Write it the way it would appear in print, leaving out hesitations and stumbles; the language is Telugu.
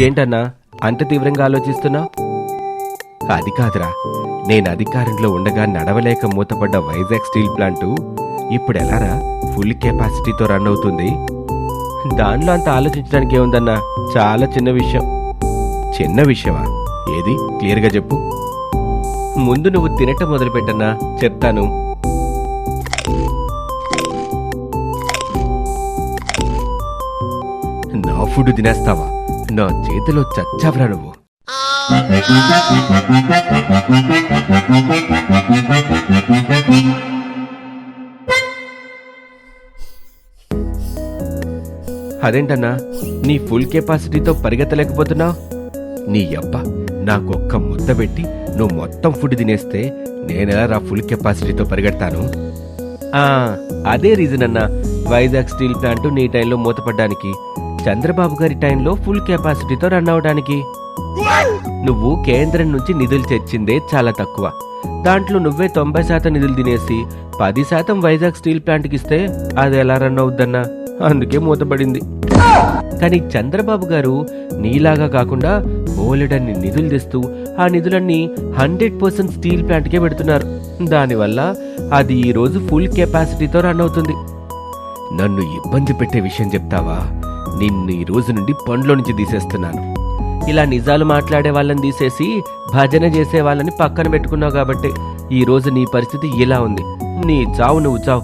ఏంటన్నా అంత తీవ్రంగా ఆలోచిస్తున్నావు? అది కాదురా, నేను అధికారంలో ఉండగా నడవలేక మూతపడ్డ వైజాగ్ స్టీల్ ప్లాంటు ఇప్పుడు ఎలారా ఫుల్ కెపాసిటీతో రన్ అవుతుంది? దానిలో అంత ఆలోచించడానికి ఏముందన్నా, చాలా చిన్న విషయం. చిన్న విషయమా? ఏది క్లియర్గా చెప్పు. ముందు నువ్వు తినటం మొదలుపెట్టన్నా, చెప్తాను. నా ఫుడ్ తినేస్తావా? నా చేతిలో చచ్చావరా నువ్వు. అదేంటన్నా నీ ఫుల్ కెపాసిటీతో పరిగెత్తలేకపోతున్నావు? నీ అబ్బా, నాకొక్క ముద్ద పెట్టి నువ్వు మొత్తం ఫుడ్ తినేస్తే నేనెలా ఫుల్ కెపాసిటీతో పరిగెడతాను? అదే రీజన్ అన్నా వైజాగ్ స్టీల్ ప్లాంట్ నీ టైంలో మూతపడ్డానికి, చంద్రబాబు గారి టైంలో ఫుల్ కెపాసిటీతో రన్ అవడానికి. నువ్వు కేంద్రం నుంచి నిధులు తెచ్చిందే చాలా తక్కువ. దాంట్లో నువ్వే 90% నిధులు తినేసి 10% వైజాగ్ స్టీల్ ప్లాంట్కి ఇస్తే అది ఎలా రన్ అవుద్దన్నా? అందుకే మూతపడింది. కానీ చంద్రబాబు గారు నీలాగా కాకుండా బోలెడన్ని నిధులు తెస్తూ ఆ నిధులన్నీ 100% స్టీల్ ప్లాంట్కే పెడుతున్నారు. దానివల్ల అది ఈరోజు ఫుల్ కెపాసిటీతో రన్ అవుతుంది. నన్ను ఇబ్బంది పెట్టే విషయం చెప్తావా? నిన్ను ఈ రోజు నుండి పనిలో నుంచి తీసేస్తున్నాను. ఇలా నిజాలు మాట్లాడే వాళ్ళని తీసేసి భజన చేసే వాళ్ళని పక్కన పెట్టుకున్నావు కాబట్టి ఈ రోజు నీ పరిస్థితి ఇలా ఉంది. నీ చావు నువ్వు చావు.